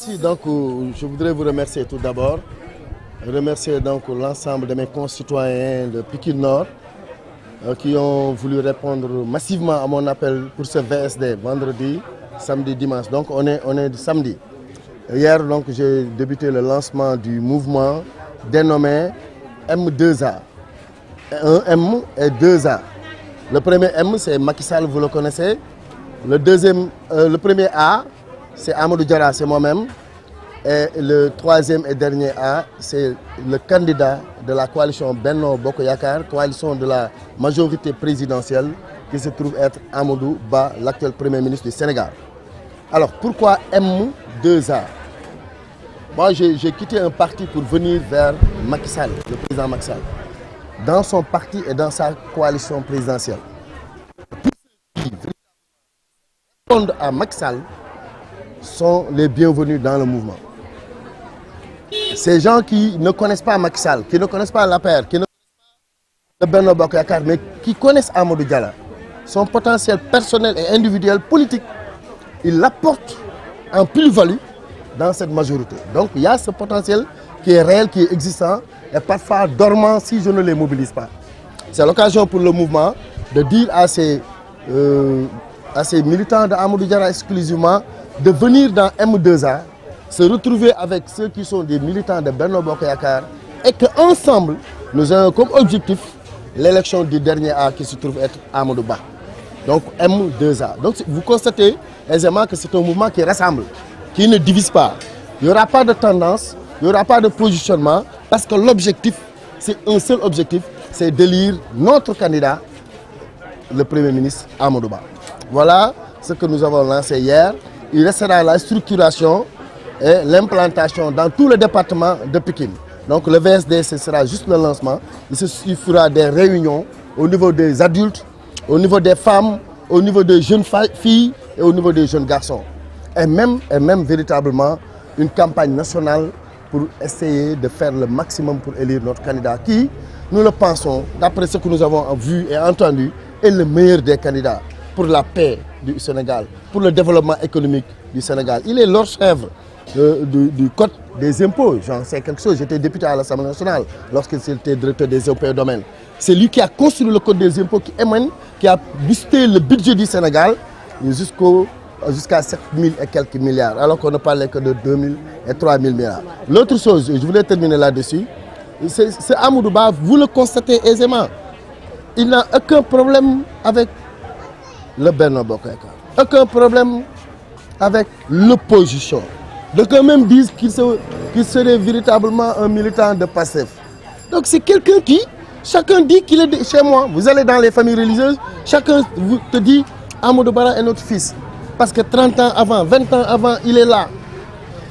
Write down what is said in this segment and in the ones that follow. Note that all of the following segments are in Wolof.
Merci. Donc, je voudrais vous remercier tout d'abord. Remercier donc l'ensemble de mes concitoyens de Pikine Nord qui ont voulu répondre massivement à mon appel pour ce VSD, vendredi, samedi, dimanche. Donc, on est samedi. Hier, donc, j'ai débuté le lancement du mouvement dénommé M2A. Un M et deux A. Le premier M, c'est Macky Sall, vous le connaissez. Le premier A, c'est Amadou Diarra, c'est moi-même. Et le troisième et dernier A, c'est le candidat de la coalition Benno Bokk Yakaar, coalition de la majorité présidentielle, qui se trouve être Amadou Ba, l'actuel Premier ministre du Sénégal. Alors, pourquoi M2A? Moi, j'ai quitté un parti pour venir vers Macky Sall, le président Macky Sall, dans son parti et dans sa coalition présidentielle. Tous ceux qui répondent à Macky Sall sont les bienvenus dans le mouvement. Ces gens qui ne connaissent pas Macky Sall, qui ne connaissent pas l'APR, qui ne connaissent pas le Benno Bokk Yakaar, mais qui connaissent Amadou Diarra, son potentiel personnel et individuel politique, il l'apporte en plus-value dans cette majorité. Donc il y a ce potentiel qui est réel, qui est existant, et parfois dormant si je ne les mobilise pas. C'est l'occasion pour le mouvement de dire à ces militants de Amadou Diarra exclusivement de venir dans M2A, se retrouver avec ceux qui sont des militants de Benno Bokk Yakaar et qu'ensemble, nous avons comme objectif l'élection du dernier A qui se trouve être Amadou Ba. Donc M2A. Donc vous constatez aisément que c'est un mouvement qui rassemble, qui ne divise pas. Il n'y aura pas de tendance, il n'y aura pas de positionnement, parce que l'objectif, c'est un seul objectif, c'est d'élire notre candidat, le Premier ministre Amadou Ba. Voilà ce que nous avons lancé hier. Il restera la structuration et l'implantation dans tout le département de Pikine. Donc le VSD, ce sera juste le lancement. Il fera des réunions au niveau des adultes, au niveau des femmes, au niveau des jeunes filles et au niveau des jeunes garçons. Et même véritablement une campagne nationale pour essayer de faire le maximum pour élire notre candidat qui, nous le pensons, d'après ce que nous avons vu et entendu, est le meilleur des candidats pour la paix du Sénégal, pour le développement économique du Sénégal. Il est l'orchèvre du code des impôts. J'en sais quelque chose. J'étais député à l'Assemblée nationale lorsqu'il était directeur des impôts et domaines. C'est lui qui a construit le code des impôts qui a boosté le budget du Sénégal jusqu'à 7 000 et quelques milliards, alors qu'on ne parlait que de 2 000 et 3 000 milliards. L'autre chose, je voulais terminer là-dessus, c'est Amadou Ba, vous le constatez aisément. Il n'a aucun problème avec le Benno Bokk Yakaar, aucun problème avec l'opposition. Donc même disent qu'il serait véritablement un militant de Pastef. Donc c'est quelqu'un qui, chacun dit qu'il est chez moi. Vous allez dans les familles religieuses, chacun te dit Amadou Ba est notre fils. Parce que 30 ans avant, 20 ans avant, il est là.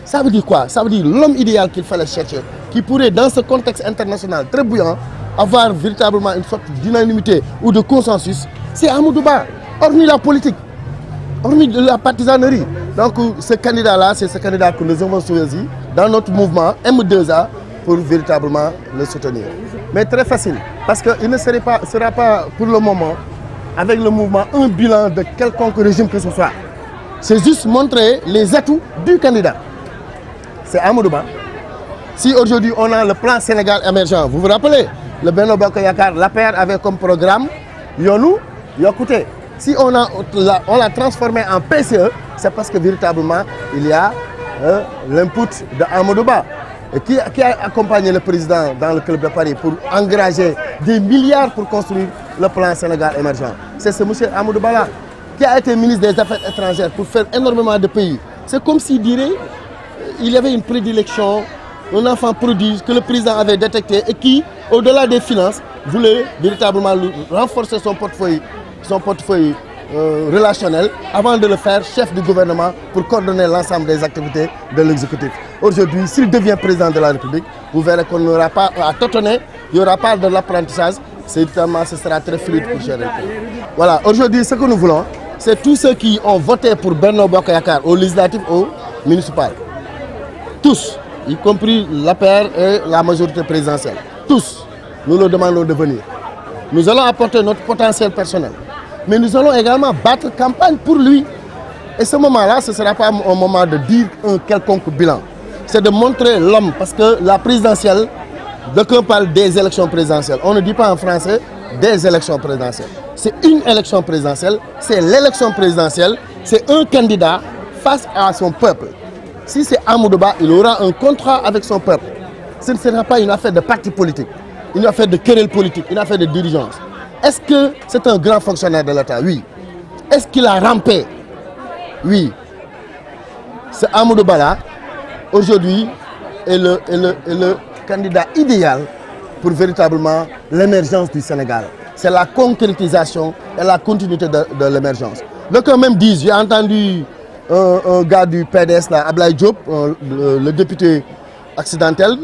Ça veut dire quoi? Ça veut dire l'homme idéal qu'il fallait chercher, qui pourrait, dans ce contexte international très bouillant, avoir véritablement une sorte d'unanimité ou de consensus, c'est Amadou Ba, hormis la politique, hormis de la partisanerie. Donc ce candidat-là, c'est ce candidat que nous avons choisi dans notre mouvement M2A pour véritablement le soutenir. Mais très facile, parce qu'il ne sera pas pour le moment, avec le mouvement, un bilan de quelconque régime que ce soit. C'est juste montrer les atouts du candidat. C'est Amadou Ba. Si aujourd'hui on a le plan Sénégal émergent, vous vous rappelez, le Benno Bokk Yakaar, l'APR avait comme programme Yonou, Yokkouté. Si on l'a transformé en PCE, c'est parce que véritablement il y a l'input de Amadou Ba. Et qui a accompagné le président dans le club de Paris pour engager des milliards pour construire le plan Sénégal émergent. C'est ce monsieur Amadou Ba là, qui a été ministre des Affaires étrangères pour faire énormément de pays. C'est comme s'il dirait il y avait une prédilection, un enfant prodige que le président avait détecté et qui, au-delà des finances, voulait véritablement renforcer son portefeuille relationnel avant de le faire chef du gouvernement pour coordonner l'ensemble des activités de l'exécutif. Aujourd'hui, s'il devient président de la République, vous verrez qu'on n'aura pas à tâtonner, il n'y aura pas de l'apprentissage, ce sera très fluide pour gérer. Voilà, aujourd'hui, ce que nous voulons, c'est tous ceux qui ont voté pour Benno Bokk Yakaar au législatif, au municipal. Tous, y compris l'APR et la majorité présidentielle. Tous, nous leur demandons de venir. Nous allons apporter notre potentiel personnel. Mais nous allons également battre campagne pour lui. Et ce moment-là, ce ne sera pas un moment de dire un quelconque bilan. C'est de montrer l'homme, parce que la présidentielle, d'aucuns parlent des élections présidentielles. On ne dit pas en français des élections présidentielles. C'est une élection présidentielle, c'est l'élection présidentielle, c'est un candidat face à son peuple. Si c'est Amadou Ba, il aura un contrat avec son peuple. Ce ne sera pas une affaire de parti politique, une affaire de querelle politique, une affaire de dirigeance. Est-ce que c'est un grand fonctionnaire de l'État? Oui. Est-ce qu'il a rampé? Oui. Ce Amadou Ba là, aujourd'hui, est le candidat idéal pour véritablement l'émergence du Sénégal. C'est la concrétisation et la continuité de l'émergence. Donc quand même disent, j'ai entendu un gars du PDS, là, Ablaye Diop, le député accidentel,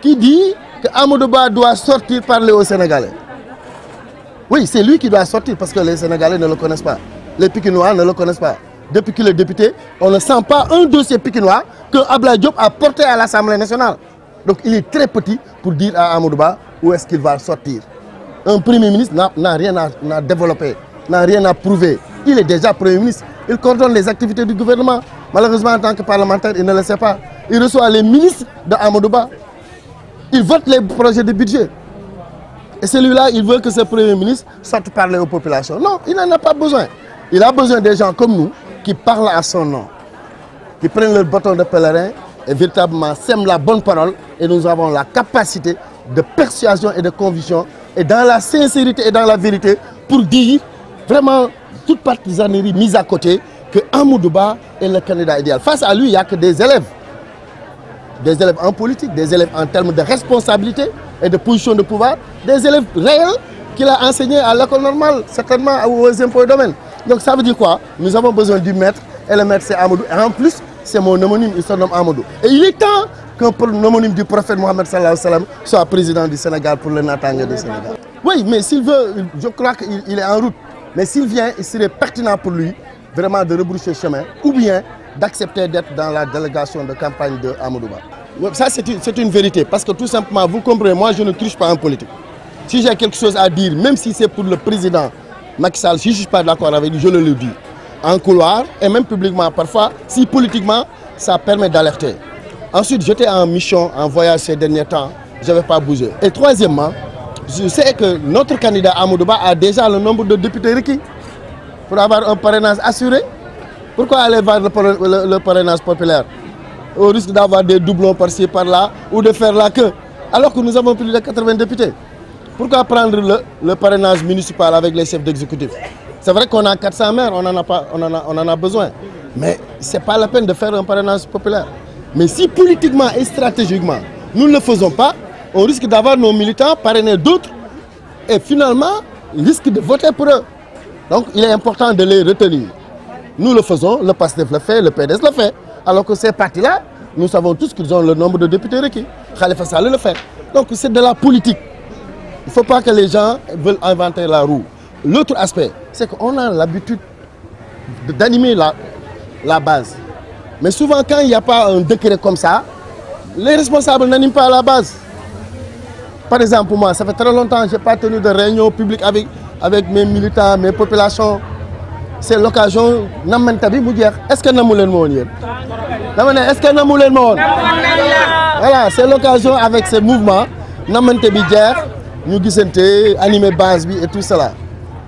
qui dit que Amadou Ba doit sortir parler aux Sénégalais. Oui, c'est lui qui doit sortir parce que les Sénégalais ne le connaissent pas. Les Pikinois ne le connaissent pas. Depuis qu'il est député, on ne sent pas un dossier Pikinois que Ablaye Diop a porté à l'Assemblée nationale. Donc il est très petit pour dire à Amadou Ba où est-ce qu'il va sortir. Un Premier ministre n'a rien à développer, n'a rien à prouver. Il est déjà Premier ministre. Il coordonne les activités du gouvernement. Malheureusement, en tant que parlementaire, il ne le sait pas. Il reçoit les ministres de Amadou Ba. Il vote les projets de budget. Et celui-là, il veut que ce Premier ministre sorte parler aux populations. Non, il n'en a pas besoin. Il a besoin des gens comme nous qui parlent à son nom, qui prennent leur bâton de pèlerin et véritablement sèment la bonne parole. Et nous avons la capacité de persuasion et de conviction et dans la sincérité et dans la vérité pour dire vraiment toute partisanerie mise à côté que Amadou Ba est le candidat idéal. Face à lui, il n'y a que des élèves en politique, des élèves en termes de responsabilité et de position de pouvoir, des élèves réels qu'il a enseignés à l'école normale, certainement aux impôts et domaines. Donc ça veut dire quoi? Nous avons besoin du maître et le maître c'est Amadou. Et en plus, c'est mon homonyme, il se nomme Amadou. Et il est temps qu'un homonyme du prophète Mohammed sallallahu alayhi wa sallam soit président du Sénégal pour le Natanga du Sénégal. Oui, mais s'il veut, je crois qu'il est en route. Mais s'il vient, il serait pertinent pour lui vraiment de rebrousser chemin ou bien d'accepter d'être dans la délégation de campagne de Amadou Ba. Ça, c'est une vérité parce que tout simplement, vous comprenez, moi je ne triche pas en politique. Si j'ai quelque chose à dire, même si c'est pour le président Macky Sall, si je ne suis pas d'accord avec lui, je le dis. En couloir et même publiquement parfois, si politiquement, ça permet d'alerter. Ensuite, j'étais en mission, en voyage ces derniers temps, je n'avais pas bougé. Et troisièmement, je sais que notre candidat Amadou Ba a déjà le nombre de députés requis pour avoir un parrainage assuré. Pourquoi aller vers le parrainage populaire au risque d'avoir des doublons par-ci, par-là ou de faire la queue alors que nous avons plus de 80 députés? Pourquoi prendre le parrainage municipal avec les chefs d'exécutif? C'est vrai qu'on a 400 maires, on en a besoin. Mais ce n'est pas la peine de faire un parrainage populaire. Mais si politiquement et stratégiquement, nous ne le faisons pas, on risque d'avoir nos militants parrainer d'autres et finalement, ils risquent de voter pour eux. Donc il est important de les retenir. Nous le faisons, le PASTEF le fait, le PDS le fait. Alors que ces partis-là, nous savons tous qu'ils ont le nombre de députés requis. Khalifa Sall le fait. Donc c'est de la politique. Il ne faut pas que les gens veulent inventer la roue. L'autre aspect, c'est qu'on a l'habitude d'animer la base. Mais souvent, quand il n'y a pas un décret comme ça, les responsables n'animent pas la base. Par exemple, pour moi, ça fait très longtemps que je n'ai pas tenu de réunion publique avec mes militants, mes populations. C'est l'occasion, est-ce que nous est-ce que nous voilà, c'est l'occasion avec ce mouvement, nous animer base et tout cela.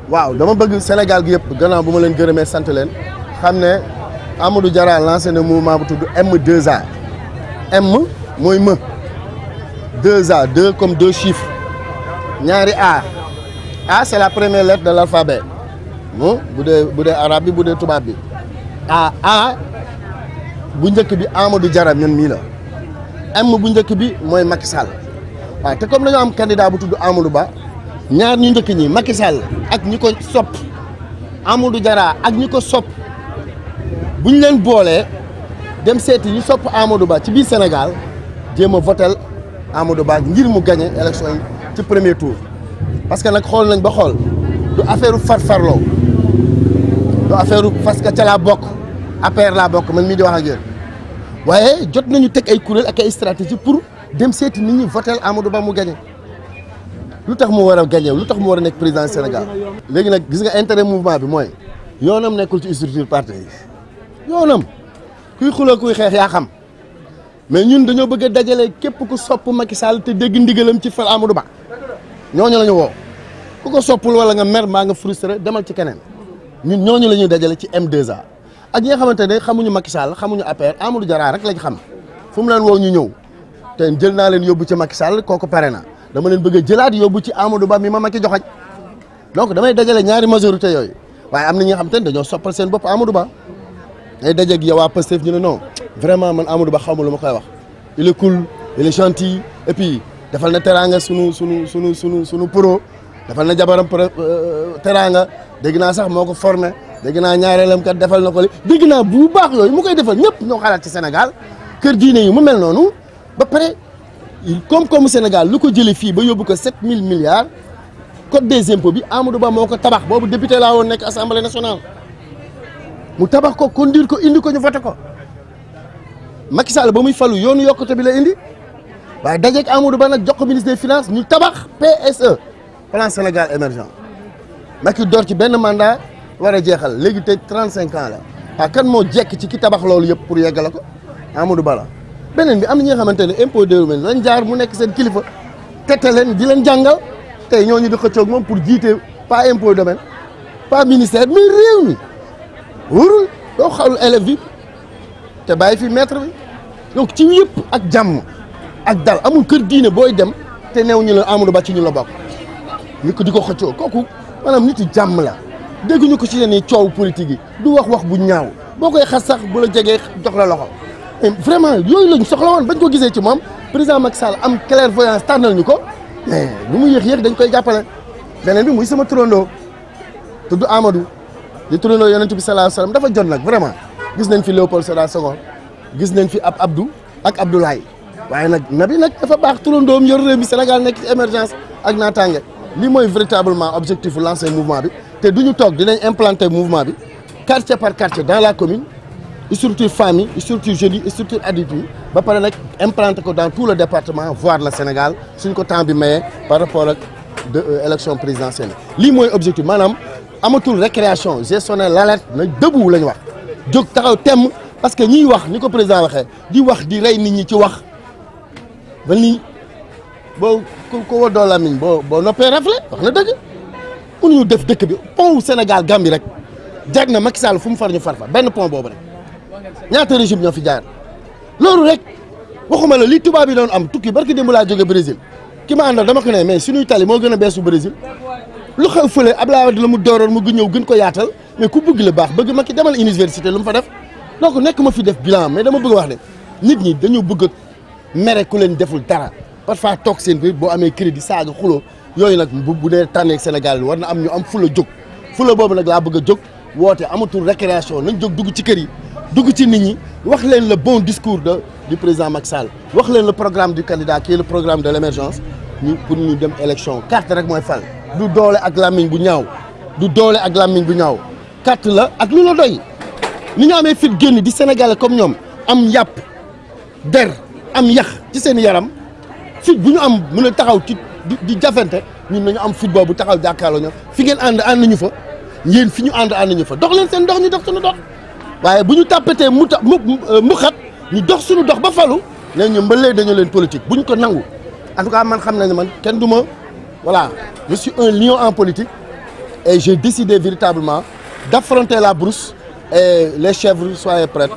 Waaw, dama bëgg Sénégal gi yëpp gannaaw bu ma leen gërëmee sant leen xam ne Amadou Diarra lancé na mouvement bu tudd M2A. M mooy me 2A, 2 comme 2 chiffres. Ñaari A. A c'est la première lettre de l'alphabet. Bu dee arabe bi bu dee tubaab bi. A bu njëkk bi Amadou Diarra ñun mii la. M bu njëkk bi mooy Macky Sall. Waaw te comme dañoo am candidat bu tudd Amadou Ba. ñaar ñu njëkk ñi Macky Sall ak ñi ko sopp Amadou Diarra ak ñi ko sopp bu ñu leen boolee dem seeti ñu sopp Amadou Ba ci biir Sénégal jéem a votel Amadou Ba ngir mu gagné élection yi ci premier tour. parce que nag xool nañ ba xool du affaire farfarloo du affaire parce que ca laa bokk APR laa bokk man mii di wax ak yéen waaye jot nañu teg ay kuréel ak ay stratégie pour dem seeti nit ñi votel Amadou Ba mu gagné. lu tax mu war a gagné lu tax mu war a nekk président Sénégal léegi nag gis nga intérêt mouvement bi mooy yoonam nekkul ci structure parti yi yoonam kuy xuloo kuy xeex yaa xam mais ñun dañoo bëgg a dajale képp ku sopp Macky Sall te dégg ndigalam ci fal Amadou Ba ñooñu la ñu woo ku ko soppul wala nga mer maa nga frustré demal ci keneen ñun ñooñu la ñuy dajale ci M2A ak ñi nga xamante ne xamuñu Macky Sall xamuñu APR Amadou Diarra rek lañ xam fu mu leen woo ñu ñëw te jël naa leen yóbbu ci Macky Sall kooku pare na dama leen bëgg a jëlaat yóbbu ci Amadou Ba mi ma Macky joxañ donc damay dajale ñaari majorité yooyu waaye am na ñi nga xamante ne dañoo soppal seen bopp Amadou Ba day dajeeg yow waa Pastef ñu ne non vraiment man Amadou Ba xaw ma lu ma koy wax il est cool il est gentil et puis defal na teraanga sunu pro defal na jabaram teraanga dégg naa sax moo ko formé dégg naa ñaareelam kat defal na ko li dégg naa bu baax yooyu mu koy defal ñëpp ñoo xalaat ci Sénégal kër diine yi mu mel noonu ba pare comme Sénégal lu ko jëlee fii ba yóbbu ko 7000 milliards code des impôts bi Amadou Ba moo ko tabax boobu député laa woon nekk assemblée nationale mu tabax ko conduire ko indi ko ñu voté ko Macky Sall ba muy falu yoonu yokkute bi la indi waaye dajeeg Amadou Ba nag jox ko ministre des finances ñu tabax PSE plan Sénégal émergent Macky door ci benn mandat war a jeexal léegi te 35 ans la waaw kan moo jekk ci ki tabax loolu yëpp pour yeggale ko Amadou Ba la beneen bi am na ñi nga xamante ne impôt domaine lañ jaar mu nekk seen kilifa tete leen di leen jàngal tey ñooñu di xëccoog moom pour jiite pas impôt domaine pas ministère mais réew mi wóorul doo xawul élève bi te bàyyi fi maître bi donc ci yëpp ak jàmm ak dal amul kër diine booy dem te new ñu la Amadou Ba ci ñu la bokk ñu ko di ko xëccoo kooku maanaam nit yi jàmm la dégguñu ko ci yenn coow politique yi du wax bu ñaaw boo koy xas sax bu la jegee jox la loxo mais vraiment yooyu lañ soxla woon bañ ko gisee ci moom président Macky Sall am clairvoyance tànnal ñu ko mais lu mu yéex dañ koy jàppale beneen bi muy sama turandoo tudd Amadou di turandoo yonent bi sallallahu alayhi wasallam dafa jot nag vraiment gis nañ fi Léopold Sédar Senghor gis nañ fi ab Abdou ak Abdoulaye waaye nag nabi nag dafa baax turandoom yor réew mi Sénégal nekk ci émergence ak naataange lii mooy véritablement objectif lancer mouvement bi te du ñu toog dinañ implanter mouvement bi quartier par quartier dans la commune structure famille structure jeunes yi structure adulte yi ba pare nag implanter ko dans tout le département voire le Sénégal suñ ko temps bi mayee par rapport ak élection présidentielle lii mooy objectif maanaam amatul récréation j'ai sonné l'alerte na debout la ñu wax jóg taxaw temm parce que ñiy wax ni ko président waxee di wax di rey nit ñi ci wax ba nii boo ko waddoo lamiñ boo noppee rafle wax na dëgg mënuñu def dëkk bi pont Sénégal Gambie rek jag na Macky Sall fu mu far ñu far fa benn pont boobu rek ñaata régime ñoo fi jaar loolu rek waxuma la li tubaab yi doon am tukki barki démb laa jóge Brésil ki ma àndal dama ko ne mais suñuy tali moo gën a beesu Brésil lu xew fële Abdoulaye Wade la mu dooroon mu ñëw gën ko yaatal mais ku bëgg la baax bëgg Macky demal université lu mu fa def donc nekk ma fi def bilan mais dama bëgg wax ne nit ñi dañu bëgg mere ku leen deful dara parfois toog seen biir boo amee crédit saaga xuloo yooyu nag bu dee tànneeg Sénégal war na am ñu am fula jóg fula boobu nag laa bëgg a jóg woote amatul récréation nañ jóg dugg ci kër yi dugg ci nit ñi wax leen le bon discours du président Macky Sall wax leen le programme du candidat qui est le programme de l'émergence ñu pour ñu dem élection carte rek mooy fal du doole ak làmmiñ bu ñaaw du doole ak làmmiñ bu ñaaw carte la ak lu la doy ni ñu amee fit génn di Sénégalais comme ñoom am yàpp der am yax ci seen yaram fit bu ñu am mën a taxaw ci di jafante ñun nañu am fit boobu taxaw jàkkaarloo ñoom fi ngeen ànd ñu fa yéen fi ñu ànd ñu fa dox leen seen dox ñu dox suñu dox waaye bu ñu tàppatee mu xat ñu dox suñu dox ba falu ne ñu mbalee dañu leen politique bu ñu ko nangu en tout cas man xam nañu man kenn du ma voilà je suis un lion en politique et j'ai décidé véritablement d'affronter la brousse et les chèvres soyez prêtes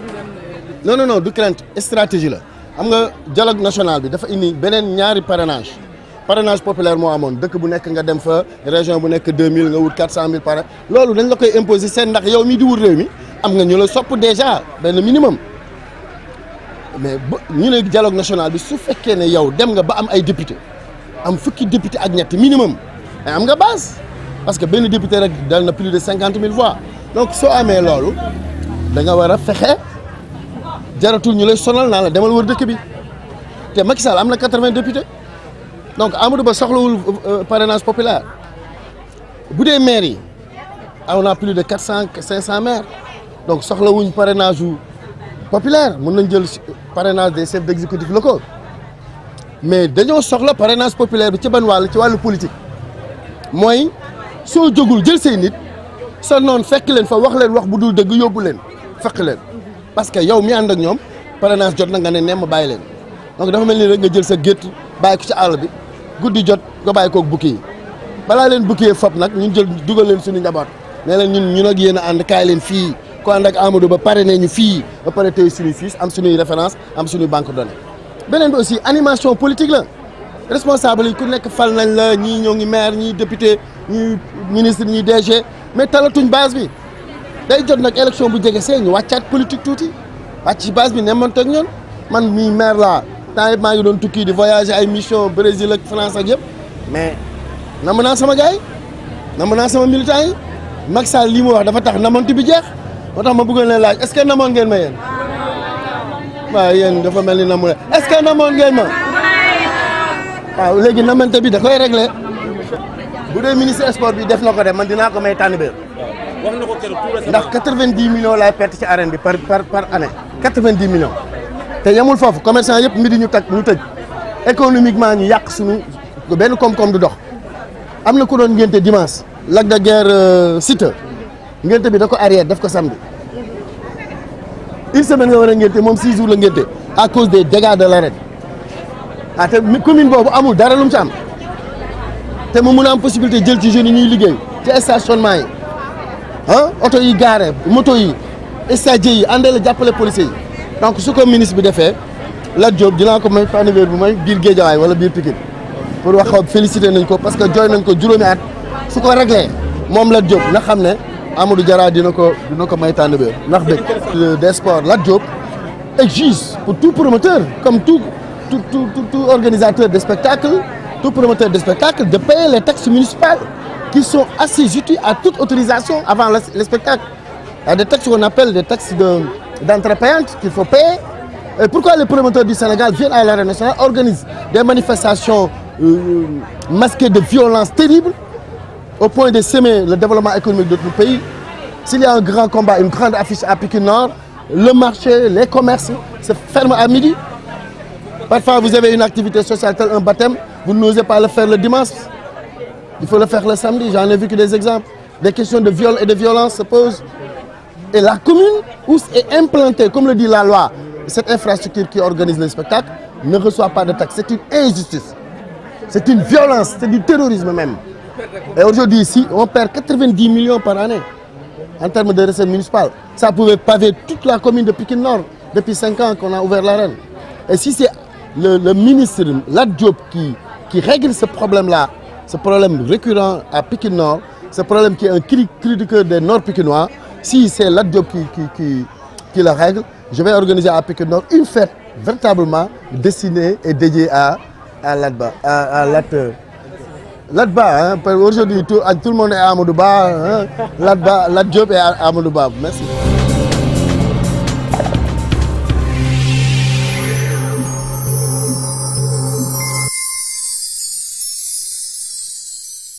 non du crainte stratégie la xam nga dialogue national bi dafa indi beneen ñaari parrainage populaire moo amoon dëkk bu nekk nga dem fa région bu nekk 2000 nga wut 400000 parrain loolu dañ la koy imposer seen ndax yow mi di wut réew mi am nga ñu la sopp déjà benn minimum mais ñu ne dialogue national bi su fekkee ne yow dem nga ba am ay député am fukki député ak ñett minimum mais am nga base parce que benn député rek dal na plus de 50 000 voix donc soo amee loolu da nga war a fexe jaratul ñu lay sonal naa la demal wër dëkk bi te Macky Sall am na 80 députés donc Amadou Ba soxlawul parrainage populaire bu dee maire yi on a plus de 500 maires donc soxlawuñ parrainage populaire mën nañ jël parrainage des chefs d'exécutif locaux mais dañoo soxla parrainage populaire bi ci ban wàll ci wàllu politique mooy soo jógul jël say nit sa noon fekk leen fa wax leen wax bu dul dëgg yóbbu leen fekk leen parce que yow mi ànd ak ñoom parrainage jot na nga ne nemm bàyyi leen donc dafa mel ni rek nga jël sa gétt bàyyi ko ci àll bi guddi jot nga bàyyi koog bukki yi balaa leen bukki fop nag ñun jël dugal leen suñu njaboot ne leen ñun ak yéen a ànd kaay leen fii ko ànd ak Amadou Ba parrainé ñu fii ba pare tey suñuy fiches am suñuy référence am suñuy banque données beneen bi aussi animation politique la responsable yi ku nekk fal nañ la ñii ñoo ngi maire ñii député ñii ministre ñii DG mais talatuñ base bi day jot nag élection bu jege see ñu wàccaat politique tuuti wàcc ci base bi nemmanteeg ñoon man mii maire laa temps yëpp maa ngi doon tukki di voyager ay mission Brésil ak France ak yëpp mais namm naa sama gars yi namm naa sama militants yi Macky Sall lii mu wax dafa tax namantu bi jeex moo tax ma bëggoon leen laaj est-ce que namoon ngeen ma yéen waaw yéen dafa mel ni namu est-ce que namoon ngeen ma waaw léegi namante bi da koy réglé bu dee ministre sport bi def na ko de man dinaa ko may tànn beer wax na ko keroog ndax 90 millions laay perte ci arène bi par année 90 millions te yemul foofu commerçant yëpp mi di ñu tëj économiquement ñu yàq suñu benn koom-koom du dox am na ku doon ngénte dimanche Lac de Guiers Siteu ngénte bi da ko arrière def ko samedi une semaine nga war a ngénte moom 6 jours la ngénte à cause des dégâts de l'arène ah te commune boobu amul dara lu mu ci am te mu mun a am possibilité jël ci jeunes yi ñuy liggéey ci stationnement yi ah oto yi gaare moto yi stade yi àndee la jàppale policiers yi donc su ko ministre bi defee Lat Diop dinaa ko may fanweer bu may biir Guédiawaye wala biir Pikine pour wax ko féliciter nañ ko parce que jooy nañ ko juróomi at su ko réglé moom Lat Diop na xam ne Amadou Diarra dina ko may tànn beer ndax dëgg des sports Lat Diop exige pour tout promoteur comme tout organisateur de spectacle, tout promoteur de spectacle, de payer les taxes municipales qui sont assujetties à toute autorisation avant le spectacle. Il y a des taxes qu'on appelle des taxes d'entrée payante qu'il faut payer. Et pourquoi les promoteurs du Sénégal viennent à l'arène nationale, organisent des manifestations masquées de violence terribles au point de semer le développement économique de notre pays. S'il y a un grand combat, une grande affiche à Pikine Nord, le marché, les commerces se ferment à midi. Parfois, vous avez une activité sociale telle un baptême, vous n'osez pas le faire le dimanche. Il faut le faire le samedi. J'en ai vu que des exemples. Des questions de viol et de violence se posent. Et la commune où est implantée, comme le dit la loi, cette infrastructure qui organise le spectacle, ne reçoit pas de taxes. C'est une injustice. C'est une violence, c'est du terrorisme même. Et aujourd'hui, ici, on perd 90 millions par année en termes de recettes municipales. Ça pouvait paver toute la commune de Pikine Nord depuis 5 ans qu'on a ouvert l'arène. Et si c'est le ministre Lat Diop qui règle ce problème-là, ce problème récurrent à Pikine Nord, ce problème qui est un cri du cœur des Nord-Pikinois, si c'est Lat Diop qui le règle, je vais organiser à Pikine Nord une fête véritablement destinée et dédiée à Latba, Latba, hein, aujourd'hui tout le monde est à Amadou Ba, hein, Lat Diop et à Amadou Ba. Merci.